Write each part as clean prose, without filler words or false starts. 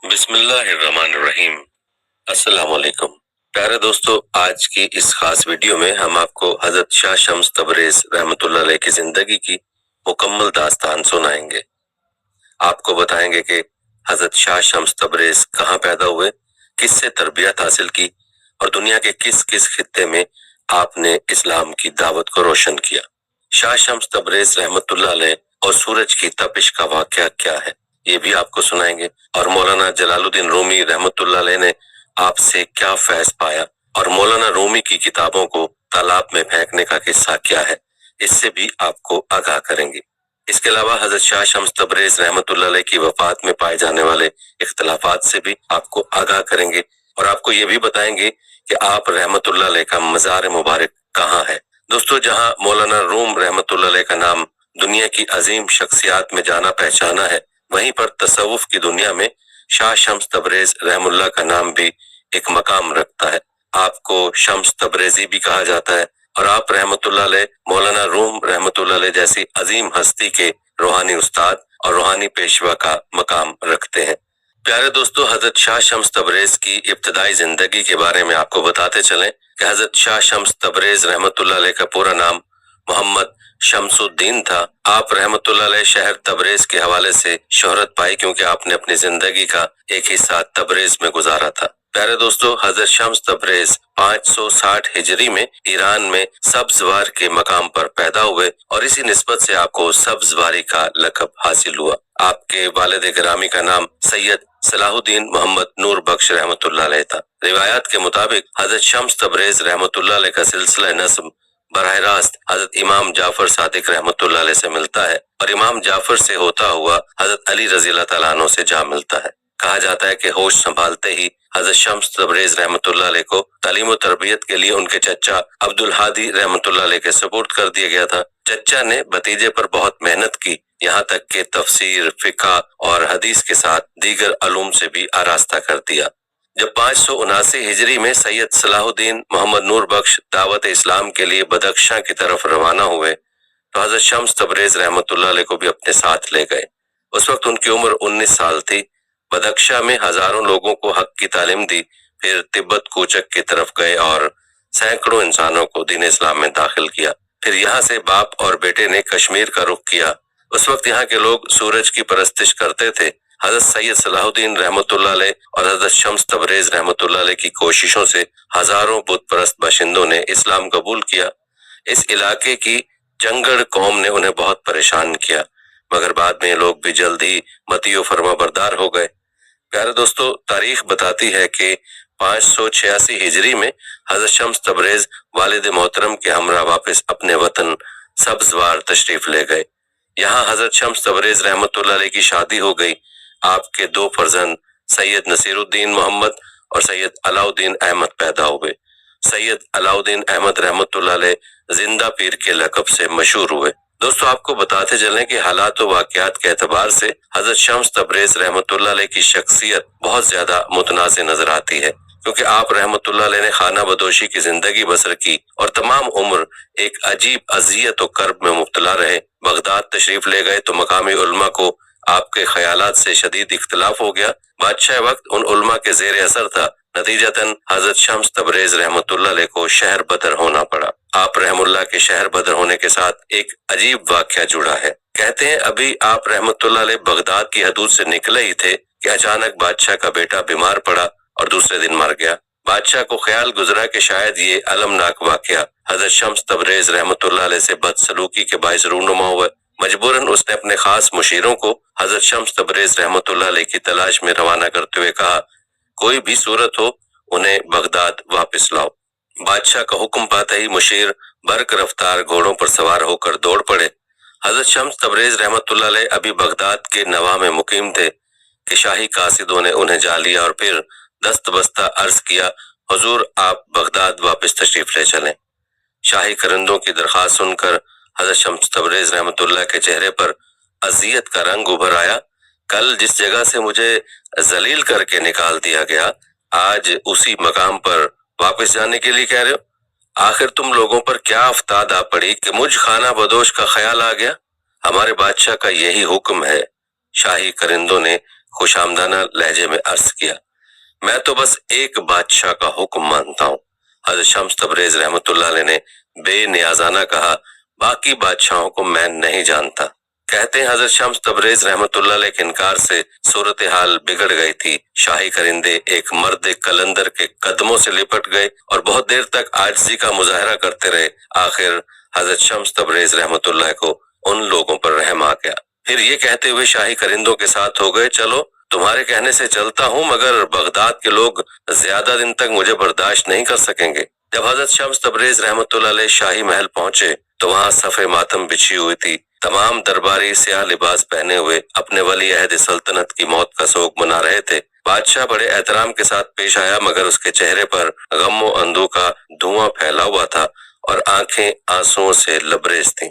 बिस्मिल्लाहिर्रहमानिर्रहीम। अस्सलाम वालेकुम। प्यारे दोस्तों, आज की इस खास वीडियो में हम आपको हजरत शाह शम्स तबरेज रहमतुल्लाह अलैह की जिंदगी की मुकम्मल दास्तान सुनाएंगे। आपको बताएंगे कि हजरत शाह शम्स तबरेज कहाँ पैदा हुए, किससे तरबियत हासिल की और दुनिया के किस किस खित्ते में आपने इस्लाम की दावत को रोशन किया। शाह शम्स तबरेज रहमतुल्लाह अलैह और सूरज की तपिश का वाकया क्या है, ये भी आपको सुनाएंगे। और मौलाना जलालुद्दीन रूमी रहमतुल्लाह अलैह ने आपसे क्या फैज पाया और मौलाना रूमी की किताबों को तालाब में फेंकने का किस्सा क्या है, इससे भी आपको आगाह करेंगे। इसके अलावा हजरत शाह शम्स तबरेज रहमतुल्लाह अलैह की वफात में पाए जाने वाले इख्तलाफात से भी आपको आगाह करेंगे और आपको ये भी बताएंगे कि आप रहमतुल्लाह अलैह का मज़ार मुबारक कहाँ है। दोस्तों, जहाँ मौलाना रूम रहमतुल्लाह अलैह का नाम दुनिया की अजीम शख्सियात में जाना पहचाना है, वहीं पर तसव्वुफ की दुनिया में शाह शम्स तबरेज रहमुल्लाह का नाम भी एक मकाम रखता है। आपको शम्स तबरेजी भी कहा जाता है और आप रहमतुल्लाह अलैह मौलाना रूम रहमतुल्लाह अलैह जैसी अजीम हस्ती के रूहानी उस्ताद और रूहानी पेशवा का मकाम रखते हैं। प्यारे दोस्तों, हजरत शाह शम्स तबरेज की इब्तदाई जिंदगी के बारे में आपको बताते चलें कि हजरत शाह शम्स तबरेज रहमतुल्लाह अलैह का पूरा नाम मोहम्मद शम्सुद्दीन था। आप रहमतुल्लाह अलैह शहर तबरेज के हवाले से शोहरत पाई क्योंकि आपने अपनी जिंदगी का एक हिस्सा तबरेज में गुजारा था। प्यारे दोस्तों, हजरत शम्स तबरेज 560 हिजरी में ईरान में सब्जवार के मकाम पर पैदा हुए और इसी निस्बत से आपको सब्जवारी का लक़ब हासिल हुआ। आपके वालिद गिरामी का नाम सैयद सलाहुद्दीन मोहम्मद नूर बख्श रहमतुल्लाह अलैह था। रिवायात के मुताबिक हजरत शम्स तबरेज रहमतुल्लाह अलैह का सिलसिला नस्ब बरह रास्त हजरत इमाम जाफर सादिक रहमतुल्लाह अलैह से मिलता है और इमाम जाफर से होता हुआ हजरत अली रज़ी अल्लाह तआला अन्हु से जा मिलता है। कहा जाता है कि होश संभालते ही हजरत शम्स तबरेज रहमतुल्लाह अलैह को तालीम और तरबियत के लिए उनके चचा अब्दुल हादी रहमतुल्लाह अलैह के सुपुर्द कर दिया गया था। चचा ने भतीजे पर बहुत मेहनत की, यहाँ तक कि तफसीर, फिका और हदीस के साथ दीगर अलूम से भी आरास्ता कर दिया। जब 579 हिजरी में सैयद सलाहुद्दीन मोहम्मद नूर बख्श दावत इस्लाम के लिए बदख्शां की तरफ रवाना हुए तो हजरत शम्स तबरेज रहमतुल्लाह अलैह को भी अपने साथ ले गए। उस वक्त उनकी उम्र 19 साल थी। बदख्शा में हजारों लोगों को हक की तालीम दी, फिर तिब्बत कूचक की तरफ गए और सैकड़ों इंसानों को दीन इस्लाम में दाखिल किया। फिर यहाँ से बाप और बेटे ने कश्मीर का रुख किया। उस वक्त यहाँ के लोग सूरज की परस्तिश करते थे। हजरत सैयद सलाहुद्दीन रहमतुल्लाह अलैह और हजरत शम्स तबरेज रहमतुल्लाह अलैह की कोशिशों से हजारों बुत परस्त बाशिंदों ने इस्लाम कबूल किया। इस इलाके की जंगड़ कौम ने उन्हें बहुत परेशान किया, मगर बाद में लोग भी जल्द ही मतीयो फरमा बरदार हो गए। प्यारे दोस्तों, तारीख बताती है कि 586 हिजरी में हजरत शम्स तबरेज वालिद मोहतरम के हमरा वापस अपने वतन सब्जवार तशरीफ ले गए। यहाँ हजरत शम्स तबरेज रहमतुल्लाह अलैह की शादी हो गई। आपके दो फर्जंद सैयद नसीरुद्दीन मोहम्मद और सैयद अलाउद्दीन अहमद पैदा हुए। सैयद अलाउद्दीन अहमद रहमतुल्लाह अलैह जिंदा पीर के लक़ब से मशहूर हुए। दोस्तों, आपको बताते चलें कि हालात व वाक़यात के एतबार से हजरत शम्स तबरेज रहमतुल्लाह अलैह की शख्सियत बहुत ज्यादा मुतनाज़ नजर आती है, क्योंकि आप रहमतुल्लाह अलैह ने खाना बदोशी की जिंदगी बसर की और तमाम उम्र एक अजीब अजियत और कर्ब में मुब्तला रहे। बगदाद तशरीफ ले गए तो मकामी उलमा को आपके ख्यालात से शदीद इख्तलाफ हो गया। बादशाह वक्त उन उलमा के जेर असर था। नतीजतन हजरत शम्स तबरेज रहमतुल्लाह अलैह को शहर बदर होना पड़ा। आप रहमुल्लाह के शहर बदर होने के साथ एक अजीब वाक़या जुड़ा है। कहते हैं अभी आप रहमतुल्लाह अलैह बगदाद की हदूद से निकले ही थे कि अचानक बादशाह का बेटा बीमार पड़ा और दूसरे दिन मर गया। बादशाह को ख्याल गुजरा कि शायद ये अलमनाक वाक़या हजरत शम्स तबरेज रहमतुल्लाह अलैह से बदसलूकी के बाइस रूनुमा हुआ। मजबूरन उसने अपने खास मुशीरों को हजरत शम्स तबरेज रहमतुल्लाह अलैह की तलाश में रवाना करते हुए कहा, कोई भी सूरत हो उन्हें बगदाद वापस लाओ। बादशाह का हुक्म पाते ही मुशीर बरक रफ्तार घोड़ों पर सवार होकर दौड़ पड़े। हजरत शम्स तबरेज रहमतुल्लाह अलैह अभी बगदाद के नवा में मुकीम थे कि शाही कासिदों ने उन्हें जा लिया और फिर दस्त बस्ता अर्ज किया, हुजूर आप बगदाद वापस तशरीफ ले चलें। शाही करंदों की दरखास्त सुनकर हजरत शम्स तबरेज रहमतुल्लाह के चेहरे पर अजियत का रंग उभर आया। कल जिस जगह से मुझे जलील करके निकाल दिया गया, आज उसी मकाम पर वापस जाने के लिए कह रहे हो? आखिर तुम लोगों पर क्या आफताद आ पड़ी कि मुझ खाना बदोश का ख्याल आ गया? हमारे बादशाह का यही हुक्म है। शाही करिंदों ने خوش آمدانہ لہجے میں عرض کیا، میں تو بس ایک بادشاہ کا حکم مانتا ہوں۔ حضرت شمس تبریز رحمۃ اللہ علیہ نے بے نیازانہ کہا، باقی بادشاہوں کو میں نہیں جانتا۔ کہتے ہیں حضرت شمس تبریز رحمۃ اللہ علیہ کے انکار سے صورتحال بگڑ گئی تھی۔ شاہی کرندے ایک مرد قلندر کے قدموں سے لپٹ گئے اور بہت دیر تک عاجزی کا مظاہرہ کرتے رہے۔ آخر حضرت شمس تبریز رحمۃ اللہ کو ان لوگوں پر رحم آ گیا۔ پھر یہ کہتے ہوئے شاہی کرندوں کے ساتھ ہو گئے، چلو تمہارے کہنے سے چلتا ہوں، مگر بغداد کے لوگ زیادہ دن تک مجھے برداشت نہیں کر سکیں گے۔ جب حضرت شمس تبریز رحمۃ اللہ علیہ شاہی محل پہنچے تو وہاں صف ماتم بچھی ہوئی تھی۔ تمام درباری سیاہ لباس پہنے ہوئے اپنے ولی عہد سلطنت کی موت کا سوگ منا رہے تھے۔ بادشاہ بڑے احترام کے ساتھ پیش آیا، مگر اس کے چہرے پر غم و اندوہ کا دھواں پھیلا ہوا تھا اور آنکھیں آنسوؤں سے لبریز تھیں۔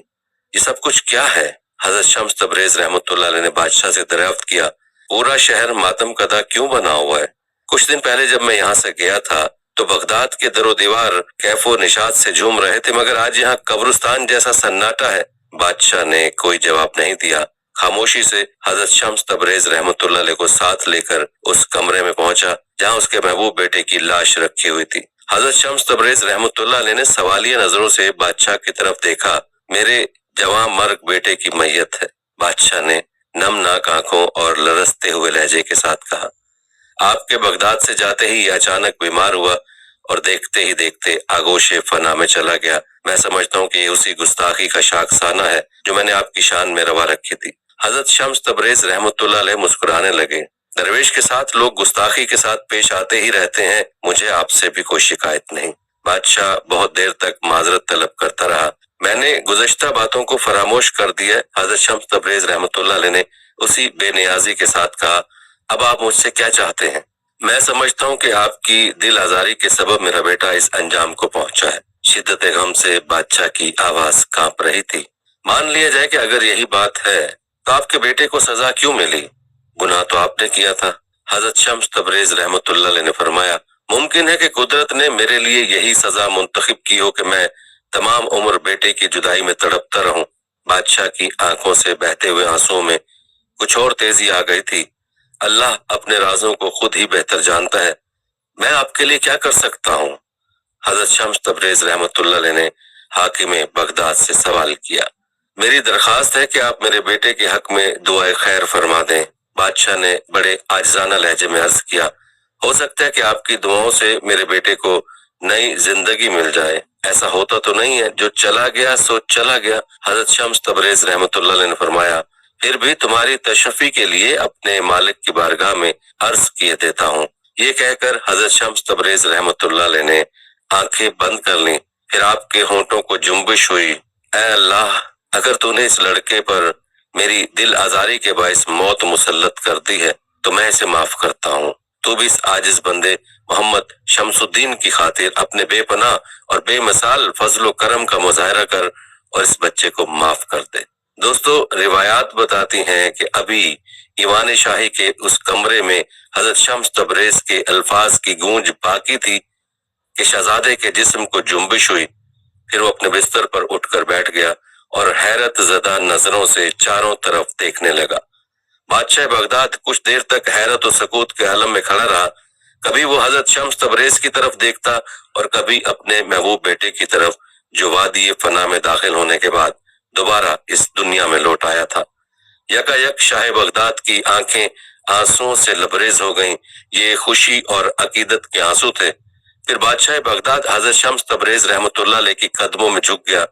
یہ سب کچھ کیا ہے؟ حضرت شمس تبریز رحمۃ اللہ علیہ نے بادشاہ سے دریافت کیا، پورا شہر ماتم کدا کیوں بنا ہوا ہے؟ کچھ دن پہلے جب میں یہاں سے گیا تھا تو بغداد کے در و دیوار کیف و نشاط سے جھوم رہے تھے، مگر آج یہاں قبرستان جیسا سناٹا ہے۔ بادشاہ نے کوئی جواب نہیں دیا، خاموشی سے حضرت شمس تبریز رحمۃ اللہ علیہ کو ساتھ لے کر اس کمرے میں پہنچا جہاں اس کے محبوب بیٹے کی لاش رکھی ہوئی تھی۔ حضرت شمس تبریز رحمۃ اللہ علیہ نے سوالیہ نظروں سے بادشاہ کی طرف دیکھا، میرے جواں مرگ بیٹے کی میت ہے، بادشاہ نے نمناک آنکھوں اور لرزتے ہوئے لہجے کے ساتھ کہا۔ آپ کے بغداد سے جاتے ہی یہ اچانک بیمار ہوا اور دیکھتے ہی دیکھتے آغوش فنا میں چلا گیا۔ میں سمجھتا ہوں کہ یہ اسی گستاخی کا شاخسانہ ہے جو میں نے آپ کی شان میں روا رکھی تھی۔ حضرت شمس تبریز رحمۃ اللہ علیہ مسکرانے لگے، درویش کے ساتھ لوگ گستاخی کے ساتھ پیش آتے ہی رہتے ہیں، مجھے آپ سے بھی کوئی شکایت نہیں۔ بادشاہ بہت دیر تک معذرت طلب کرتا رہا، میں نے گزشتہ باتوں کو فراموش کر دیا۔ حضرت شمس تبریز رحمۃ اللہ علیہ نے اسی بے نیازی کے ساتھ کہا، اب آپ مجھ سے کیا چاہتے ہیں؟ میں سمجھتا ہوں کہ آپ کی دل آزاری کے سبب میرا بیٹا اس انجام کو پہنچا ہے۔ شدت غم سے بادشاہ کی آواز کانپ رہی تھی۔ مان لیا جائے کہ اگر یہی بات ہے تو آپ کے بیٹے کو سزا کیوں ملی؟ گناہ تو آپ نے کیا تھا۔ حضرت شمس تبریز رحمۃ اللہ علیہ نے فرمایا، ممکن ہے کہ قدرت نے میرے لیے یہی سزا منتخب کی ہو کہ میں تمام عمر بیٹے کی جدائی میں تڑپتا رہوں۔ بادشاہ کی آنکھوں سے بہتے ہوئے آنسوؤں میں کچھ اور تیزی آ گئی تھی۔ اللہ اپنے رازوں کو خود ہی بہتر جانتا ہے، میں آپ کے لیے کیا کر سکتا ہوں؟ حضرت شمس تبریز رحمۃ اللہ علیہ نے حاکم بغداد سے سوال کیا، میری درخواست ہے کہ آپ میرے بیٹے کے حق میں دعائے خیر فرما دیں۔ بادشاہ نے بڑے عاجزانہ لہجے میں عرض کیا، ہو سکتا ہے کہ آپ کی دعاؤں سے میرے بیٹے کو نئی زندگی مل جائے۔ ایسا ہوتا تو نہیں ہے، جو چلا گیا سو چلا گیا۔ حضرت شمس تبریز رحمۃ اللہ علیہ نے فرمایا، پھر بھی تمہاری تشفی کے لیے اپنے مالک کی بارگاہ میں عرض کیے دیتا ہوں۔ یہ کہہ کر حضرت شمس تبریز رحمۃ اللہ علیہ نے آنکھیں بند کر لیں، پھر آپ کے ہونٹوں کو جنبش ہوئی، اے اللہ، اگر تو نے اس لڑکے پر میری دل آزاری کے باعث موت مسلط کر دی ہے تو میں اسے معاف کرتا ہوں۔ تو بھی اس عاجز بندے محمد شمس الدین کی خاطر اپنے بے پناہ اور بے مثال فضل و کرم کا مظاہرہ کر اور اس بچے کو معاف کر دے۔ دوستو، روایات بتاتی ہیں کہ ابھی ایوان شاہی کے اس کمرے میں حضرت شمس تبریز کے الفاظ کی گونج باقی تھی کہ شہزادے کے جسم کو جنبش ہوئی، پھر وہ اپنے بستر پر اٹھ کر بیٹھ گیا اور حیرت زدہ نظروں سے چاروں طرف دیکھنے لگا۔ بادشاہ بغداد کچھ دیر تک حیرت و سکوت کے عالم میں کھڑا رہا، کبھی وہ حضرت شمس تبریز کی طرف دیکھتا اور کبھی اپنے محبوب بیٹے کی طرف جو وادی فنا میں داخل ہونے کے بعد دوبارہ اس دنیا میں لوٹ آیا تھا۔ یکایک شاہ بغداد کی آنکھیں آنسوؤں سے لبریز ہو گئیں، یہ خوشی اور عقیدت کے آنسو تھے۔ پھر بادشاہ بغداد حضرت شمس تبریز رحمۃ اللہ علیہ کے قدموں میں جھک گیا،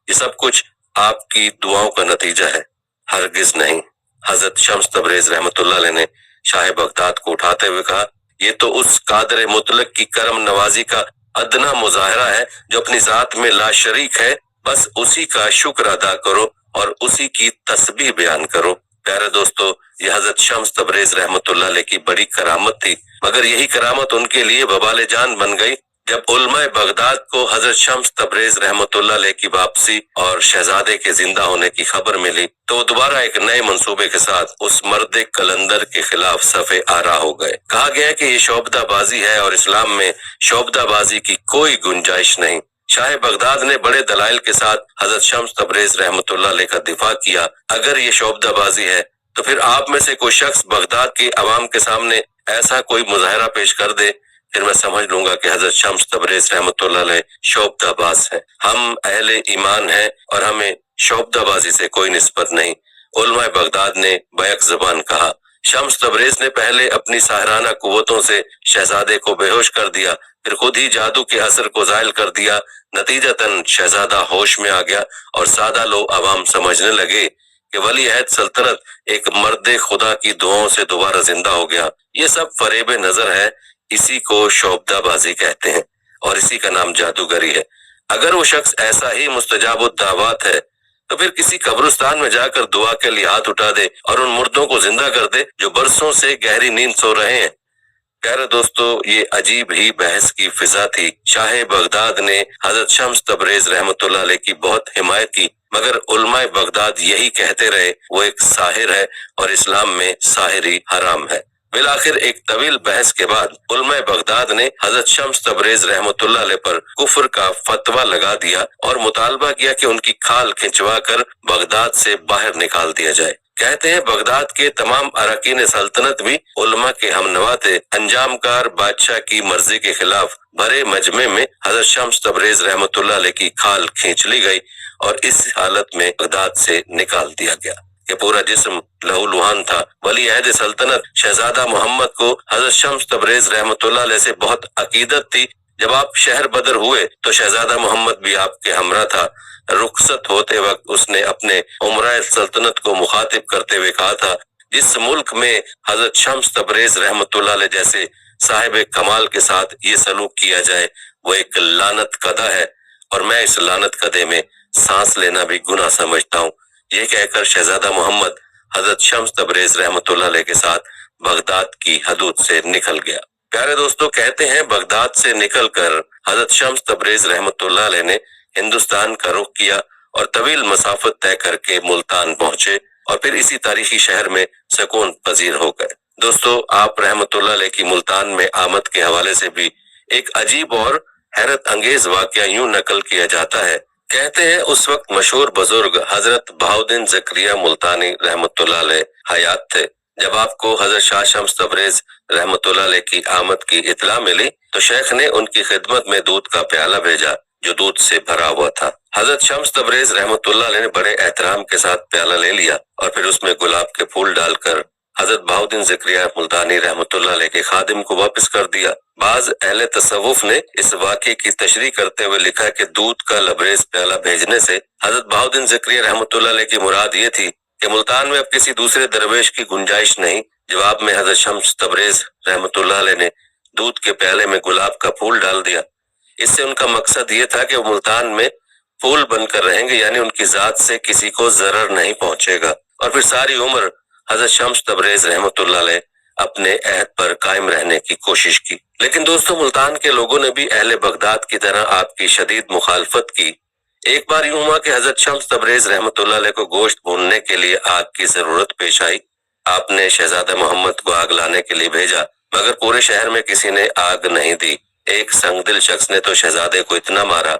یہ سب کچھ آپ کی دعاؤں کا نتیجہ ہے، ہرگز نہیں۔ حضرت شمس تبریز رحمۃ اللہ علیہ نے شاہ بغداد کو اٹھاتے ہوئے کہا، یہ تو اس قادر مطلق کی کرم نوازی کا ادنا مظاہرہ ہے جو اپنی ذات میں لا شریک ہے، بس اسی کا شکر ادا کرو اور اسی کی تسبیح بیان کرو۔ پیارے دوستو، یہ حضرت شمس تبریز رحمۃ اللہ علیہ کی بڑی کرامت تھی، مگر یہی کرامت ان کے لیے وبال جان بن گئی جب علماء بغداد کو حضرت شمس تبریز رحمۃ اللہ علیہ کی واپسی اور شہزادے کے زندہ ہونے کی خبر ملی تو وہ دوبارہ ایک نئے منصوبے کے ساتھ اس مرد قلندر کے خلاف صف آرا ہو گئے۔ کہا گیا کہ یہ شعبدہ بازی ہے اور اسلام میں شعبدہ بازی کی کوئی گنجائش نہیں۔ شاہ بغداد نے بڑے دلائل کے ساتھ حضرت شمس تبریز رحمۃ اللہ علیہ کا دفاع کیا، اگر یہ شعبدہ بازی ہے تو پھر آپ میں سے کوئی شخص بغداد کی عوام کے سامنے ایسا کوئی مظاہرہ پیش کر دے، پھر میں سمجھ لوں گا کہ حضرت شمس تبریز رحمۃ اللہ علیہ شعبدہ باز ہے۔ ہم اہل ایمان ہیں اور ہمیں شعبدہ بازی سے کوئی نسبت نہیں۔ علماء بغداد نے بیک زبان کہا، شمس تبریز نے پہلے اپنی ساحرانہ قوتوں سے شہزادے کو بے ہوش کر دیا، پھر خود ہی جادو کے اثر کو زائل کر دیا۔ نتیجتاً شہزادہ ہوش میں آ گیا اور سادہ لو عوام سمجھنے لگے کہ ولی عہد سلطنت ایک مرد خدا کی دعاؤں سے دوبارہ زندہ ہو گیا۔ یہ سب فریب نظر ہے، اسی کو شعبدہ بازی کہتے ہیں اور اسی کا نام جادوگری ہے۔ اگر وہ شخص ایسا ہی مستجاب الدعوات ہے تو پھر کسی قبرستان میں جا کر دعا کے لیے ہاتھ اٹھا دے اور ان مردوں کو زندہ کر دے جو برسوں سے گہری نیند سو رہے ہیں۔ پیارے دوستو، یہ عجیب ہی بحث کی فضا تھی۔ شاہ بغداد نے حضرت شمس تبریز رحمۃ اللہ علیہ کی بہت حمایت کی، مگر علماء بغداد یہی کہتے رہے وہ ایک ساحر ہے اور اسلام میں ساحری حرام ہے۔ بالآخر ایک طویل بحث کے بعد علماء بغداد نے حضرت شمس تبریز رحمۃ اللہ علیہ پر کفر کا فتویٰ لگا دیا اور مطالبہ کیا کہ ان کی کھال کھنچوا کر بغداد سے باہر نکال دیا جائے۔ کہتے ہیں بغداد کے تمام اراکین سلطنت بھی علماء کے ہم نوا تھے۔ انجام کار بادشاہ کی مرضی کے خلاف بھرے مجمع میں حضرت شمس تبریز رحمۃ اللہ علیہ کی کھال کھینچ لی گئی اور اس حالت میں بغداد سے نکال دیا گیا کہ پورا جسم لہو لہان تھا۔ ولی عہد سلطنت شہزادہ محمد کو حضرت شمس تبریز رحمۃ اللہ علیہ سے بہت عقیدت تھی۔ جب آپ شہر بدر ہوئے تو شہزادہ محمد بھی آپ کے ہمراہ تھا۔ رخصت ہوتے وقت اس نے اپنے عمرائے سلطنت کو مخاطب کرتے ہوئے کہا تھا، جس ملک میں حضرت شمس تبریز رحمۃ اللہ علیہ جیسے صاحب کمال کے ساتھ یہ سلوک کیا جائے وہ ایک لعنت کدہ ہے اور میں اس لعنت کدے میں سانس لینا بھی گناہ سمجھتا ہوں۔ یہ کہہ کر شہزادہ محمد حضرت شمس تبریز رحمۃ اللہ علیہ کے ساتھ بغداد کی حدود سے نکل گیا۔ پیارے دوستو، کہتے ہیں بغداد سے نکل کر حضرت شمس تبریز رحمۃ اللہ علیہ نے ہندوستان کا رخ کیا اور طویل مسافت طے کر کے ملتان پہنچے اور پھر اسی تاریخی شہر میں سکون پذیر ہو گئے۔ دوستو، آپ رحمۃ اللہ علیہ کی ملتان میں آمد کے حوالے سے بھی ایک عجیب اور حیرت انگیز واقعہ یوں نقل کیا جاتا ہے۔ کہتے ہیں اس وقت مشہور بزرگ حضرت بہاؤالدین زکریا ملتانی رحمۃ اللہ علیہ حیات تھے۔ جب آپ کو حضرت شاہ شمس تبریز رحمۃ اللہ علیہ کی آمد کی اطلاع ملی تو شیخ نے ان کی خدمت میں دودھ کا پیالہ بھیجا جو دودھ سے بھرا ہوا تھا۔ حضرت شمس تبریز رحمۃ اللہ علیہ نے بڑے احترام کے ساتھ پیالہ لے لیا اور پھر اس میں گلاب کے پھول ڈال کر حضرت بہاؤالدین زکریا ملتانی رحمۃ اللہ علیہ کے خادم کو واپس کر دیا۔ بعض اہل تصوف نے اس واقعے کی تشریح کرتے ہوئے لکھا کہ دودھ کا لبریز پیالہ بھیجنے سے حضرت بہاؤالدین زکریا رحمۃ اللہ علیہ کی مراد یہ تھی کہ ملتان میں اب کسی دوسرے درویش کی گنجائش نہیں۔ جواب میں حضرت شمس تبریز رحمۃ اللہ علیہ نے دودھ کے پیالے میں گلاب کا پھول ڈال دیا۔ اس سے ان کا مقصد یہ تھا کہ وہ ملتان میں پھول بن کر رہیں گے، یعنی ان کی ذات سے کسی کو ضرر نہیں پہنچے گا، اور پھر ساری عمر حضرت شمس تبریز رحمۃ اللہ علیہ اپنے عہد پر قائم رہنے کی کوشش کی۔ لیکن دوستو، ملتان کے لوگوں نے بھی اہل بغداد کی طرح آپ کی شدید مخالفت کی۔ ایک بار یوں ہوا کہ حضرت شمس تبریز رحمۃ اللہ علیہ کو گوشت بھوننے کے لیے آگ کی ضرورت پیش آئی۔ آپ نے شہزادہ محمد کو آگ لانے کے لیے بھیجا، مگر پورے شہر میں کسی نے آگ نہیں دی۔ ایک سنگ دل شخص نے تو شہزادے کو اتنا مارا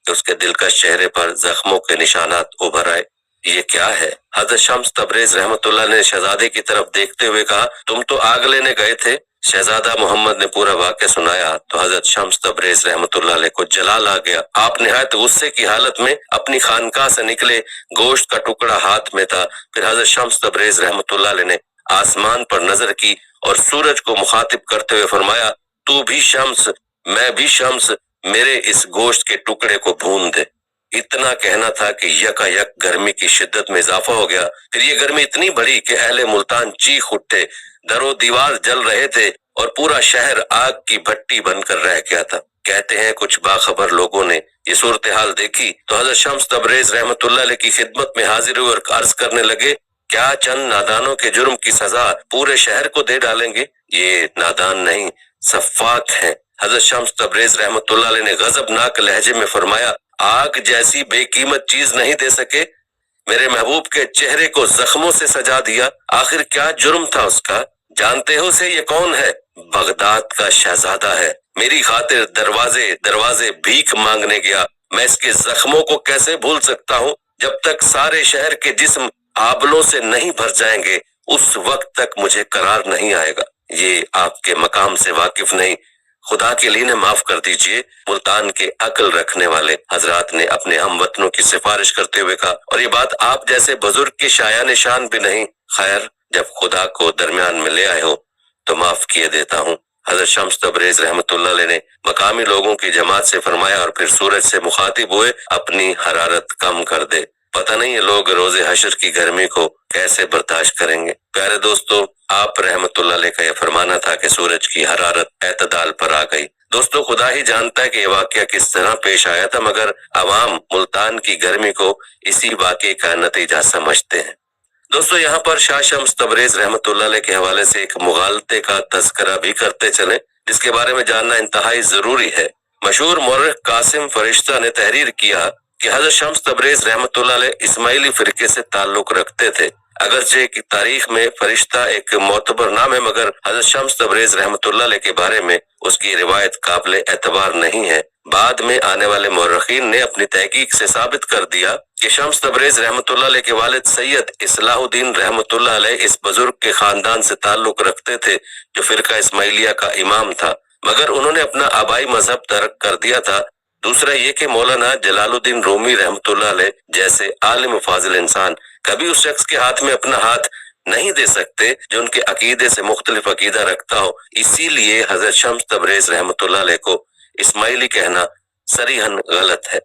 کہ اس کے دلکش چہرے پر زخموں کے نشانات ابھر آئے۔ یہ کیا ہے؟ حضرت شمس تبریز رحمۃ اللہ نے شہزادے کی طرف دیکھتے ہوئے کہا، تم تو آگ لینے گئے تھے۔ شہزادہ محمد نے پورا واقعہ سنایا تو حضرت شمس تبریز رحمۃ اللہ علیہ کو جلال آ گیا۔ آپ نہایت غصے کی حالت میں اپنی خانقاہ سے نکلے، گوشت کا ٹکڑا ہاتھ میں تھا۔ پھر حضرت شمس تبریز رحمۃ اللہ علیہ نے آسمان پر نظر کی اور سورج کو مخاطب کرتے ہوئے فرمایا، تو بھی شمس، میں بھی شمس، میرے اس گوشت کے ٹکڑے کو بھون دے۔ اتنا کہنا تھا کہ یکا یک گرمی کی شدت میں اضافہ ہو گیا۔ پھر یہ گرمی اتنی بڑھی کہ اہل ملتان چیخ اٹھے، در و دیوار جل رہے تھے اور پورا شہر آگ کی بھٹی بن کر رہ گیا تھا۔ کہتے ہیں کچھ باخبر لوگوں نے یہ صورتحال دیکھی تو حضرت شمس تبریز رحمۃ اللہ علیہ کی خدمت میں حاضر ہوئے اور عرض کرنے لگے، کیا چند نادانوں کے جرم کی سزا پورے شہر کو دے ڈالیں گے؟ یہ نادان نہیں، سفاک ہیں۔ حضرت شمس تبریز رحمۃ اللہ علیہ نے غضبناک لہجے میں فرمایا، آگ جیسی بے قیمت چیز نہیں دے سکے؟ میرے محبوب کے چہرے کو زخموں سے سجا دیا، آخر کیا جرم تھا اس کا؟ جانتے ہو اسے یہ کون ہے؟ بغداد کا شہزادہ ہے، میری خاطر دروازے دروازے بھیک مانگنے گیا۔ میں اس کے زخموں کو کیسے بھول سکتا ہوں؟ جب تک سارے شہر کے جسم آبلوں سے نہیں بھر جائیں گے उस वक्त तक मुझे करार नहीं आएगा। ये आपके मकाम से वाकिफ नहीं, खुदा के लिए माफ कर दीजिए। मुल्तान के अक्ल रखने वाले हजरात ने अपने हमवतनों की सिफारिश करते हुए कहा, और ये बात आप जैसे बुजुर्ग के शाया निशान भी नहीं। खैर, जब खुदा को दरमियान में ले आए हो तो माफ किए देता हूँ। हजरत शम्स तबरेज रहमतुल्लाह अलैह ने मकामी लोगों की जमात से फरमाया और फिर सूरज से मुखातिब हुए, अपनी हरारत कम कर दे, पता नहीं ये लोग रोजे हशर की गर्मी को कैसे बर्दाश्त करेंगे। प्यारे दोस्तों, आप रहमतुल्लाह अलैह का यह फरमाना था कि सूरज की हरारत एतदाल पर आ गई। दोस्तों, खुदा ही जानता है कि यह वाकया किस तरह पेश आया था, मगर अवाम मुल्तान की गर्मी को इसी वाकये का नतीजा समझते हैं। दोस्तों, यहाँ पर शाह शम्स तबरेज रहमतुल्लाह अलैह के हवाले से एक मुगालते का तस्करा भी करते चले, जिसके बारे में जानना इंतहाई जरूरी है। मशहूर मौर्रिख कासिम फरिश्ता ने तहरीर किया कि हजरत शम्स तबरेज रहमतुल्लाह अलैह इस्माइली फिरके से ताल्लुक रखते थे। अगरचे की तारीख में फरिश्ता एक मोतबर नाम है, मगर हजरत शम्स तबरेज रहमतुल्लाह अलैह के बारे में उसकी रिवायत काबिल एतबार नहीं है। बाद में आने वाले मौर्रिखीन ने अपनी तहकीक से साबित कर दिया कि शम्स तबरेज रहमतुल्लाह अलैह के वालिद सैयद इस्लाहुद्दीन रहमतुल्लाह अलैह इस बुजुर्ग के खानदान से ताल्लुक रखते थे जो फिरका इस्माइलिया का इमाम था, मगर उन्होंने अपना आबाई मजहब तर्क कर दिया था। दूसरा ये कि मौलाना जलालुद्दीन रूमी रहमतुल्लाह अलैह जैसे आलिम फाजिल इंसान कभी उस शख्स के हाथ में अपना हाथ नहीं दे सकते जो उनके अकीदे से मुख्तलिफ अकीदा रखता हो। इसीलिए हजरत शम्स तबरेज रहमतुल्लाह अलैह को इस्माइली कहना सरीहन गलत है।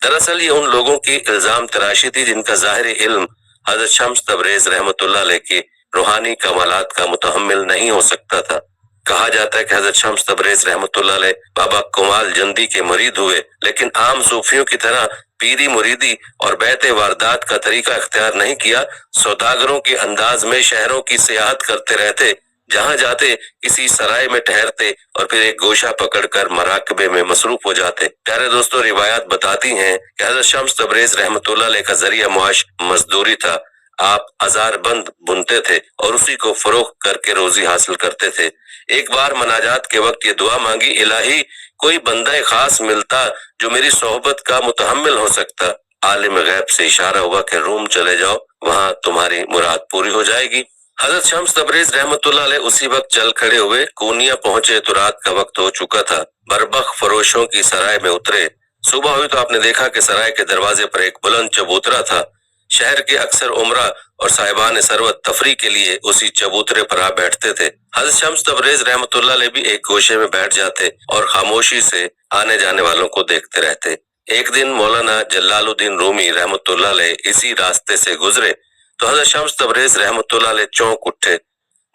दरअसल ये उन लोगों की इल्जाम तराशी थी जिनका ज़ाहिरी इल्म हजरत शम्स तबरेज रहमतुल्लाह अलैह की रूहानी कमालात का मुतहम्मिल नहीं हो सकता था। कहा जाता है कि हजरत शम्स तबरेज रहमतुल्लाह अलैह बाबा कमाल जंदी के मुरीद हुए, लेकिन आम सूफियों की तरह पीरी मुरीदी और बैते वारदात का तरीका इख्तियार नहीं किया। सौदागरों के अंदाज में शहरों की सियाहत करते रहते, जहां जाते किसी सराय में ठहरते और फिर एक गोशा पकड़कर मराकबे में मसरूफ हो जाते। प्यारे दोस्तों, रिवायात बताती हैं कि हजरत शम्स तबरेज रहमतुल्लाह अलैह का जरिया मुआश मजदूरी था। आप अजार बंद बुनते थे और उसी को फरोख्त करके रोजी हासिल करते थे। एक बार मनाजात के वक्त ये दुआ मांगी, इलाही कोई बंदा खास मिलता जो मेरी सोहबत का मुतहम्मिल हो सकता। आलिम गैब से इशारा हुआ कि रूम चले जाओ, वहां तुम्हारी मुराद पूरी हो जाएगी। हजरत शम्स तबरेज रहमतुल्लाह अलैह उसी वक्त चल खड़े हुए। कोनिया पहुंचे तो रात का वक्त हो चुका था। बरबख फरोशों की सराय में उतरे। सुबह हुई तो आपने देखा कि सराय के दरवाजे पर एक बुलंद चबूतरा था। शहर के अक्सर उमरा और साहिबान सरवत तफरी के लिए उसी चबूतरे पर आ बैठते थे। हजरत शम्स तबरेज रहमतुल्लाह अलैह भी एक गोशे में बैठ जाते और खामोशी से आने जाने वालों को देखते रहते। एक दिन मौलाना जलालुद्दीन रूमी रहमतुल्लाह अलैह इसी रास्ते से गुजरे तो हजरत शम्स तबरेज रहमतुल्लाह अलैह चौंक उठे।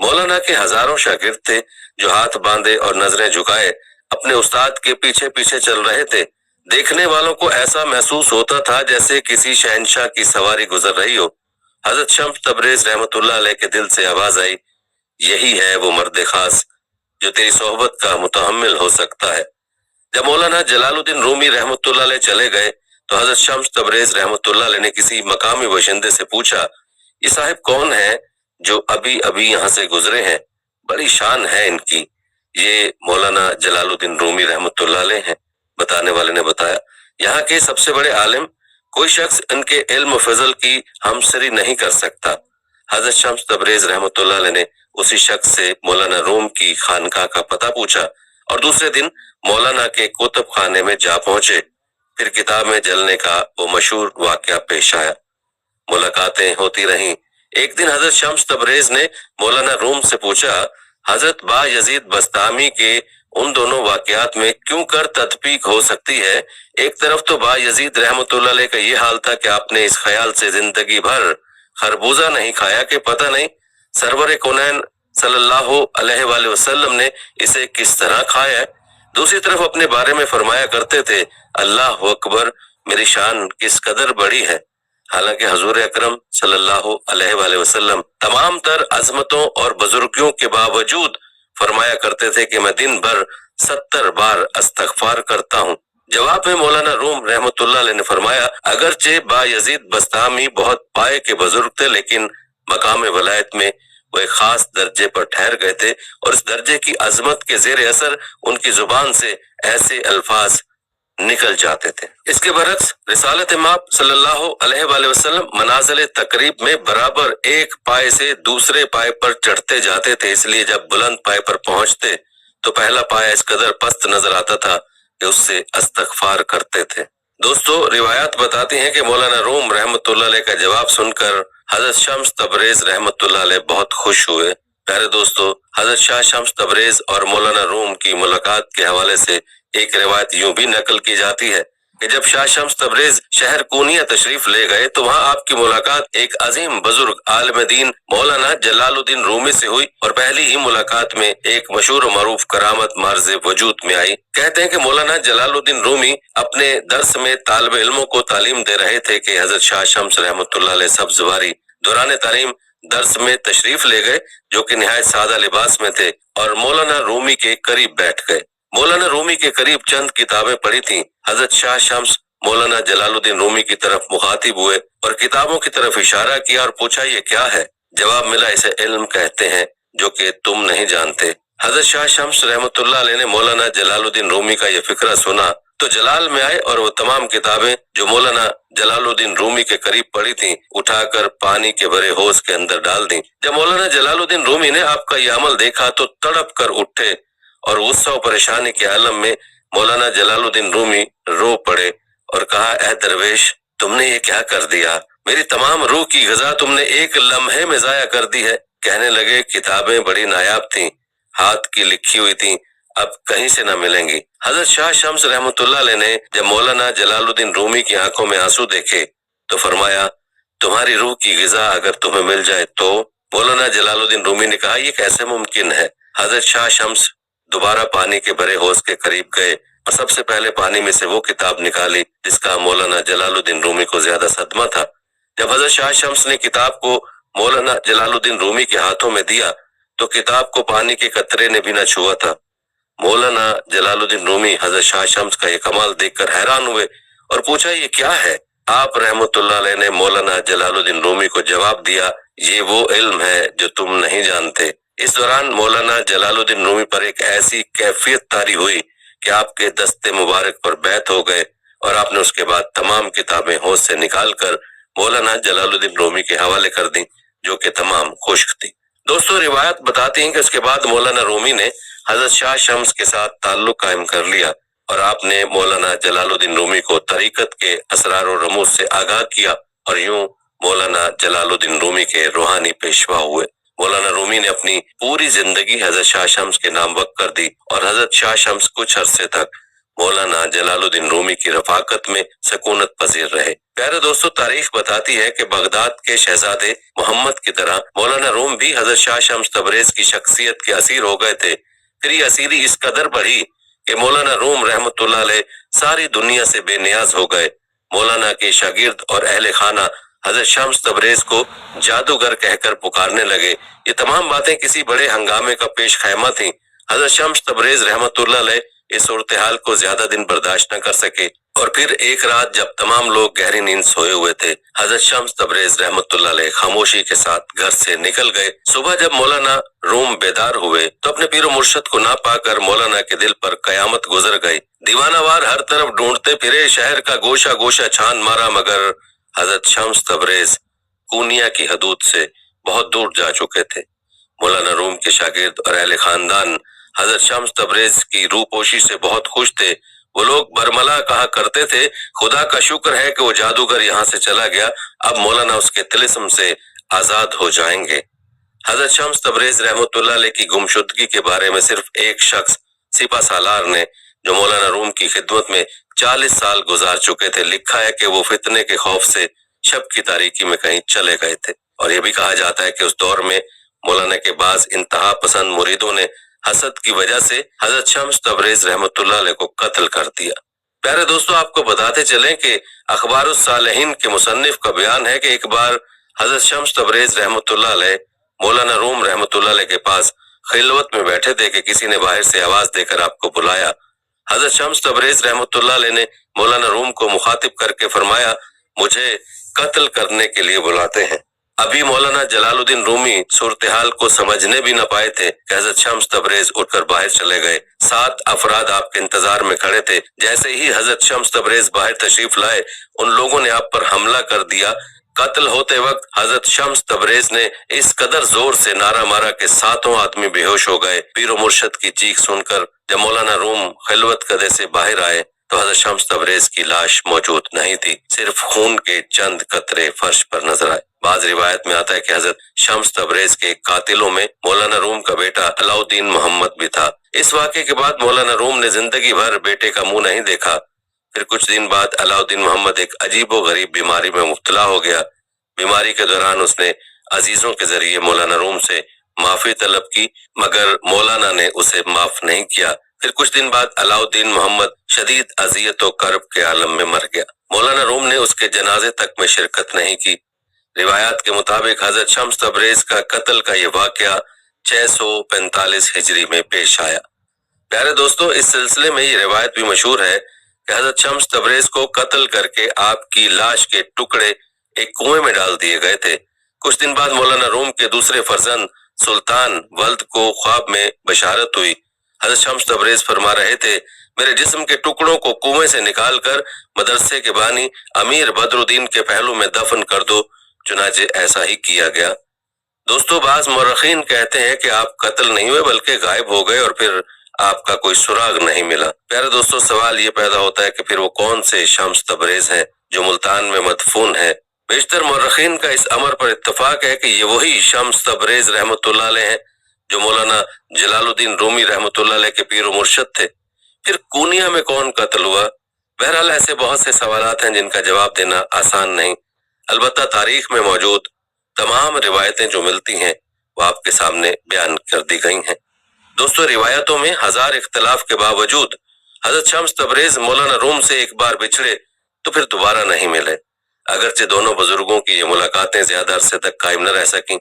मौलाना के हजारों शागिर्द थे जो हाथ बांधे और नजरें झुकाए अपने उस्ताद के पीछे पीछे चल रहे थे। देखने वालों को ऐसा महसूस होता था जैसे किसी शहंशाह की सवारी गुजर रही हो। हजरत शम्स तबरेज रहमतुल्लाह अलैह के दिल से आवाज आई, यही है वो मर्द खास जो तेरी सोहबत का मुतहम्मिल हो सकता है। जब मौलाना जलालुद्दीन रूमी रहमतुल्लाह अलैह चले गए तो हजरत शम्स तबरेज रहमतुल्लाह अलैह ने किसी मकामी बाशिंदे से पूछा, ये साहिब कौन है जो अभी अभी यहाँ से गुजरे हैं? बड़ी शान है इनकी। ये मौलाना जलालुद्दीन रूमी रहमतुल्लाह अलैह हैं। बताने वाले ने बताया, यहाँ के सबसे बड़े आलिम, कोई शख्स इनके इल्म फजल की हमसरी नहीं कर सकता। हजरत शम्स तबरेज रहमतुल्लाह अलैह ने उसी शख्स से मौलाना रूम की खानका का पता पूछा और दूसरे दिन मौलाना के कुतुब खाने में जा पहुंचे। फिर किताब में जलने का वो मशहूर वाकया पेश आया। मुलाकातें होती रहीं। एक दिन हजरत शम्स तबरेज ने मौलाना रूम से पूछा, हजरत बा यजीद बस्तामी के उन दोनों वाकयात में क्यों कर तदबीक हो सकती है? एक तरफ तो बा यजीद रहमतुल्लाह अलैह का ये हाल था कि आपने इस ख्याल से जिंदगी भर खरबूजा नहीं खाया कि पता नहीं सरवर कौनैन सल्लल्लाहु अलैहि वसल्लम ने इसे किस तरह खाया है। दूसरी तरफ अपने बारे में फरमाया करते थे, अल्लाह अकबर, मेरी शान किस कदर बड़ी है। हालांकि हजूर अकरम सल्लल्लाहु अलैहि वसल्लम तमाम तर अजमतों और बुजुर्गियों के बावजूद फरमाया करते थे कि मैं दिन भर 70 बार अस्तगफार करता हूँ। जवाब में मौलाना रूम रहमतुल्लाह अलैह ने फरमाया, अगरचे बा यजीद बस्तामी बहुत पाए के बुजुर्ग थे, लेकिन मकाम वलायत में वो एक खास दर्जे पर ठहर गए थे और इस दर्जे की अजमत के जेर असर उनकी जुबान से ऐसे अल्फाज निकल जाते थे। इसके बरक्स रिसालत माप सल्लल्लाहु अलैहि वसल्लम मनाजिल तकरीब में बराबर एक पाए से दूसरे पाए पर चढ़ते जाते थे, इसलिए जब बुलंद पाए पर पहुंचते तो पहला पाया इस कदर पस्त नजर आता था कि उससे इस्तगफार करते थे। दोस्तों, रिवायात बताती हैं कि मौलाना रूम रहमतुल्लाह अलैह का जवाब सुनकर हजरत शम्स तबरेज रहमतुल्लाह अलैह बहुत खुश हुए। प्यारे दोस्तों, हजरत शाह शम्स तबरेज और मौलाना रूम की मुलाकात के हवाले से एक रिवायत यूं भी नकल की जाती है कि जब शाह शम्स तबरेज शहर कूनिया तशरीफ ले गए तो वहाँ आपकी मुलाकात एक अजीम बुजुर्ग आलिम दीन मौलाना जलालुद्दीन रूमी से हुई और पहली ही मुलाकात में एक मशहूर मरूफ करामत मार्ज वजूद में आई। कहते हैं कि मौलाना जलालुद्दीन रूमी अपने दर्स में तालिब इल्मों को तालीम दे रहे थे कि हजरत शाह शम्स रहमतुल्लाह अलैह सब्जवारी दौरान तालीम दर्स में तशरीफ ले गए, जो कि निहायत सादा लिबास में थे, और मौलाना रूमी के करीब बैठ गए। मौलाना रूमी के करीब चंद किताबें पड़ी थीं। हजरत शाह शम्स मौलाना जलालुद्दीन रूमी की तरफ मुखातिब हुए और किताबों की तरफ इशारा किया और पूछा, ये क्या है? जवाब मिला, इसे इल्म कहते हैं जो कि तुम नहीं जानते। हजरत शाह शम्स रहमतुल्लाह अलैह ने मौलाना जलालुद्दीन रूमी का यह फिक्रा सुना तो जलाल में आए और वो तमाम किताबें जो मौलाना जलालुद्दीन रूमी के करीब पड़ी थीं उठाकर पानी के भरे होश के अंदर डाल दी। जब मौलाना जलालुद्दीन रूमी ने आपका यह अमल देखा तो तड़प कर उठे और गुस्सा और परेशानी के आलम में मौलाना जलालुद्दीन रूमी रो पड़े और कहा, ऐ दरवेश, तुमने ये क्या कर दिया? मेरी तमाम रूह की ग़िज़ा तुमने एक लम्हे में ज़ाया कर दी है। कहने लगे, किताबें बड़ी नायाब थीं, हाथ की लिखी हुई थीं, अब कहीं से न मिलेंगी। हजरत शाह शम्स रहमतुल्लाह अलैह ने जब मौलाना जलालुद्दीन रूमी की आंखों में आंसू देखे तो फरमाया, तुम्हारी रूह की ग़िज़ा अगर तुम्हें मिल जाए तो? मौलाना जलालुद्दीन रूमी ने कहा, ये कैसे मुमकिन है? हजरत शाह शम्स दोबारा पानी के भरे होश के करीब गए और सबसे पहले पानी में से वो किताब निकाली जिसका मौलाना जलालुद्दीन रूमी को ज्यादा सदमा था। जब हजरत शाह शम्स ने किताब को मौलाना जलालुद्दीन रूमी के हाथों में दिया तो किताब को पानी के कतरे ने भी न छुआ था। मौलाना जलालुद्दीन रूमी हजरत शाह शम्स का ये कमाल देखकर हैरान हुए और पूछा, ये क्या है? आप रहमतुल्लाह अलैह ने मौलाना जलालुद्दीन रूमी को जवाब दिया, ये वो इल्म है जो तुम नहीं जानते। इस दौरान मौलाना जलालुद्दीन रूमी पर एक ऐसी कैफियत तारी हुई कि आपके दस्ते मुबारक पर बैत हो गए और आपने उसके बाद तमाम किताबें होश से निकालकर मौलाना जलालुद्दीन रूमी के हवाले कर दी, जो कि तमाम खुश्क थी। दोस्तों, रिवायत बताती हैं कि उसके बाद मौलाना रूमी ने हजरत शाह शम्स के साथ ताल्लुक कायम कर लिया और आपने मौलाना जलालुद्दीन रूमी को तरीकत के असरार और रमूज से आगाह किया और यूं मौलाना जलालुद्दीन रूमी के रूहानी पेशवा हुए। मौलाना रूमी ने अपनी पूरी जिंदगी हजरत शाह शम्स के नाम वक्फ कर दी और हजरत शाह शम्स कुछ अरसे तक मौलाना जलालुद्दीन रूमी की रफाकत में सकूनत पजीर रहे। प्यारे दोस्तों, तारीख बताती है कि बगदाद के शहजादे मोहम्मद की तरह मौलाना रूम भी हजरत शाह शम्स तबरेज की शख्सियत के असीर हो गए थे। फिर ये असीरी इस कदर बढ़ी कि मौलाना रूम रहमतुल्लाह अलैह सारी दुनिया से बेनियाज हो गए। मौलाना के शागिर्द और अहले खाना हजरत शम्स तबरेज को जादूगर कहकर पुकारने लगे। ये तमाम बातें किसी बड़े हंगामे का पेश खैमा थी। हजरत शम्स तबरेज रहमतुल्लाह अलैह इस सूरत हाल को ज्यादा दिन बर्दाश्त न कर सके और फिर एक रात जब तमाम लोग गहरी नींद सोए हुए थे, हजरत शम्स तबरेज रहमतुल्लाह अलैह खामोशी के साथ घर से निकल गए। सुबह जब मौलाना रूम बेदार हुए तो अपने पीर मुर्शद को ना पाकर मौलाना के दिल पर कयामत गुजर गई। दीवानावार हर तरफ ढूंढते फिरे, शहर का गोशा गोशा छान मारा, मगर हजरत शम्स तबरेज कूनिया की हदूद से बहुत दूर जा चुके थे। मौलाना रूम के शागिर्द और अहले खानदान हजरत शम्स तबरेज की रूपोशी से बहुत खुश थे। वो लोग बरमला कहा करते थे, खुदा का शुक्र है कि वो जादूगर यहाँ से चला गया, अब मौलाना उसके तिलिस्म से आजाद हो जाएंगे। हजरत शम्स तबरेज रहमतुल्लाह अलैह की गुमशुदगी के बारे में सिर्फ एक शख्स सिपा सालार ने, जो मौलाना रूम की खिदमत में 40 साल गुजार चुके थे, लिखा है कि वो फितने के खौफ से शब की तारीकी में कहीं चले गए थे। और ये भी कहा जाता है कि उस दौर में मौलाना के बाज इंतहा पसंद मुरीदों ने हसद की वजह से हजरत शम्स तबरेज रहमतुल्लाह अलैह को कत्ल कर दिया। प्यारे दोस्तों, आपको बताते चलें कि अखबारुस सालिहीन के मुसन्निफ का बयान है कि एक बार हजरत शम्स तबरेज रहमतुल्लाह अलैह मौलाना रूम रहमतुल्लाह अलैह के पास खिलवत में बैठे थे कि किसी ने बाहर से आवाज देकर आपको बुलाया। हजरत शम्स तबरेज रहमतुल्लाह अलैह ने मौलाना रूम को मुखातिब करके फरमाया, मुझे कत्ल करने के लिए बुलाते हैं। अभी मौलाना जलालुद्दीन रूमी सूरत-ए-हाल को समझने भी न पाए थे कि हजरत शम्स तबरेज उठकर बाहर चले गए। 7 अफराद आपके इंतजार में खड़े थे। जैसे ही हजरत शम्स तबरेज बाहर तशरीफ लाए, उन लोगों ने आप पर हमला कर दिया। कत्ल होते वक्त हजरत शम्स तबरेज ने इस कदर जोर से नारा मारा कि 7 आदमी बेहोश हो गए। पीर मुर्शद की चीख सुनकर जब मौलाना रूम खिलवत कदे से बाहर आए तो हजरत शम्स तबरेज की लाश मौजूद नहीं थी, सिर्फ खून के चंद कतरे फर्श पर नजर आए। बाज रिवायत में आता है कि हजरत शम्स तबरेज के कातिलों में मौलाना रूम का बेटा अलाउद्दीन मोहम्मद भी था। इस वाक़े के बाद मौलाना रूम ने जिंदगी भर बेटे का मुंह नहीं देखा। फिर कुछ दिन बाद अलाउद्दीन मोहम्मद एक अजीबो गरीब बीमारी में मुब्तला हो गया। बीमारी के दौरान उसने अजीजों के जरिए मौलाना रूम से माफी तलब की, मगर मौलाना ने उसे माफ नहीं किया। फिर कुछ दिन बाद अलाउद्दीन मोहम्मद शदीद अजियत और कर्ब के आलम में मर गया। मौलाना रूम ने उसके जनाजे तक में शिरकत नहीं की। रिवायात के मुताबिक हजरत शम्स तबरेज का कत्ल का ये वाकया 645 हिजरी में पेश आया। प्यारे दोस्तों, इस सिलसिले में ये रिवायत भी मशहूर है कि हजरत शम्स तबरेज को कत्ल करके आपकी लाश के टुकड़े एक कुएं में डाल दिए गए थे। कुछ दिन बाद मौलाना रूम के दूसरे फर्जंद सुल्तान वल्द को ख्वाब में बशारत हुई। हजरत शम्स तबरेज फरमा रहे थे, मेरे जिस्म के टुकड़ों को कुएं से निकालकर मदरसे के बानी अमीर बदरुद्दीन के पहलू में दफन कर दो। चुनाचे ऐसा ही किया गया। दोस्तों, बाज मौरखीन कहते हैं कि आप कत्ल नहीं हुए बल्कि गायब हो गए और फिर आपका कोई सुराग नहीं मिला। प्यारे दोस्तों, सवाल ये पैदा होता है कि फिर वो कौन से शम्स तबरेज हैं जो मुल्तान में मदफून है। बेशतर मौरखीन का इस अमर पर इत्तफाक है कि ये वही शम्स तबरेज रहमतुल्लाह अलैह हैं जो मौलाना जलालुद्दीन रूमी रहमतुल्लाह अलैह के पीर मुर्शद थे। फिर कूनिया में कौन कत्ल हुआ? बहरहाल ऐसे बहुत से सवालात हैं जिनका जवाब देना आसान नहीं। अलबत्ता तारीख में मौजूद तमाम रिवायतें जो मिलती हैं वो आपके सामने बयान कर दी गई हैं। दोस्तों, रिवायतों में हजार इख्तलाफ के बावजूद हजरत शम्स तबरेज मौलाना रूम से एक बार बिछड़े तो फिर दोबारा नहीं मिले। अगरचे दोनों बुजुर्गों की ये मुलाकातें ज्यादा अरसे तक कायम न रह सकीं,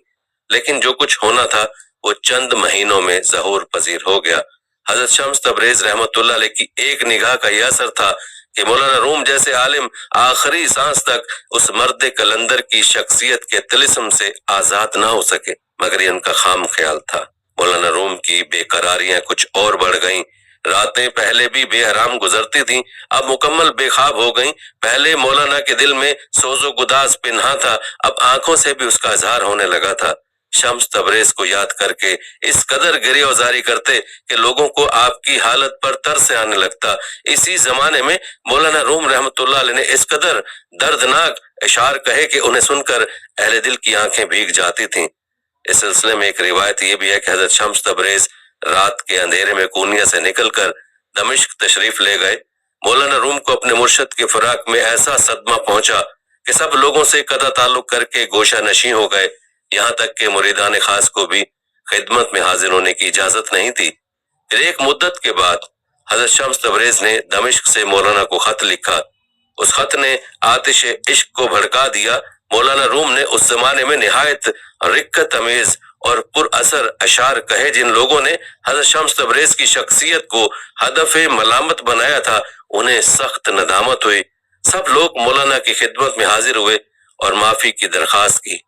लेकिन जो कुछ होना था वो चंद महीनों में ज़हूर पजीर हो गया। हजरत शम्स तबरेज रहमतुल्लाह अलैह की एक निगाह का यह असर था कि मौलाना रूम जैसे आलिम आखिरी सांस तक उस मर्द कलंदर की शख्सियत के तिलिस्म से आजाद ना हो सके, मगर ये उनका खाम ख्याल था। मौलाना रूम की बेकरारियां कुछ और बढ़ गईं। रातें पहले भी बेआराम गुजरती थीं, अब मुकम्मल बेखाब हो गईं। पहले मौलाना के दिल में सोजो गुदास पिन्हा था, अब आंखों से भी उसका इजहार होने लगा था। शम्स तबरेज को याद करके इस कदर गिरियावजारी करते कि लोगों को आपकी हालत पर तरस आने लगता। इसी जमाने में मौलाना रूम रहमतुल्लाह अलैह ने इस कदर दर्दनाक इशार कहे कि उन्हें सुनकर अहले दिल की आंखें भीग जाती थीं। इस सिलसिले में एक रिवायत ये भी है कि हजरत शम्स तबरेज रात के अंधेरे में कूनिया से निकलकर दमिश्क तशरीफ ले गए। मौलाना रूम को अपने मुर्शद के फराक में ऐसा सदमा पहुंचा कि सब लोगों से कदा ताल्लुक करके गोशा नशी हो गए। यहाँ तक के मुरीदान खास को भी खिदमत में हाजिर होने की इजाजत नहीं थी। फिर एक मुद्दत के बाद हजरत शम्स तबरेज ने दमिश्क से मौलाना को खत लिखा। उस खत ने आतिश इश्क को भड़का दिया। मौलाना रूम ने उस जमाने में निहायत रिक्कत अमेज और पुरअसर अशार कहे जिन लोगों ने हजरत शम्स तबरेज की शख्सियत को हदफ मलामत बनाया था, उन्हें सख्त नदामत हुई। सब लोग मौलाना की खिदमत में हाजिर हुए और माफी की दरखास्त की।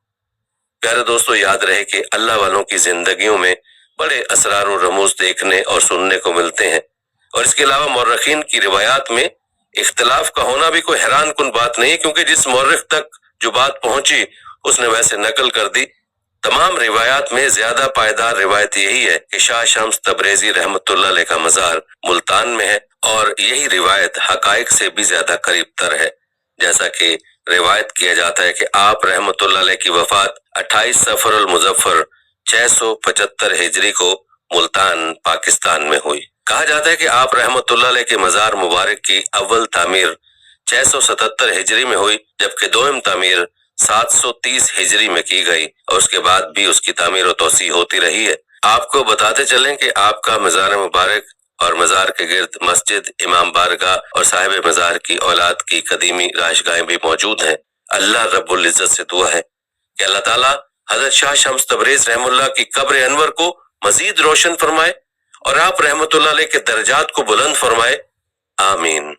प्यारे दोस्तों, याद रहे कि अल्लाह वालों की जिंदगियों में बड़े असरार और रमूज देखने और सुनने को मिलते हैं, और इसके अलावा मौरखीन की रिवायात में इख्तलाफ का होना भी कोई हैरान कुन बात नहीं, क्योंकि जिस मौरख तक जो बात पहुंची उसने वैसे नकल कर दी। तमाम रिवायात में ज्यादा पायदार रिवायत यही है कि शाह शम्स तबरेजी रहमतुल्लाह अलैह का मजार मुल्तान में है, और यही रिवायत हकाइक से भी ज्यादा करीब तर है। जैसा कि रिवायत किया जाता है कि आप रहमतुल्लाह अलैह की वफात 28 सफर अल मुजफ्फर 675 हिजरी को मुल्तान पाकिस्तान में हुई। कहा जाता है कि आप रहमतुल्लाह अलैह के मजार मुबारक की अव्वल तामीर 677 हिजरी में हुई, जबकि दोयम तामीर 730 हिजरी में की गई, और उसके बाद भी उसकी तामीर और तोसी होती रही है। आपको बताते चलें कि आपका मजार मुबारक और मजार के गिर्द मस्जिद, इमाम बारगाह और साहिब मजार की औलाद की कदीमी राशगाहें भी मौजूद हैं। अल्लाह रब्बुल इज्जत से दुआ है कि अल्लाह ताला हजरत शाह शम्स तबरेज रहमुल्लाह की कब्र अनवर को मजीद रोशन फरमाए और आप रहमतुल्लाह अलैह के दर्जात को बुलंद फरमाए। आमीन।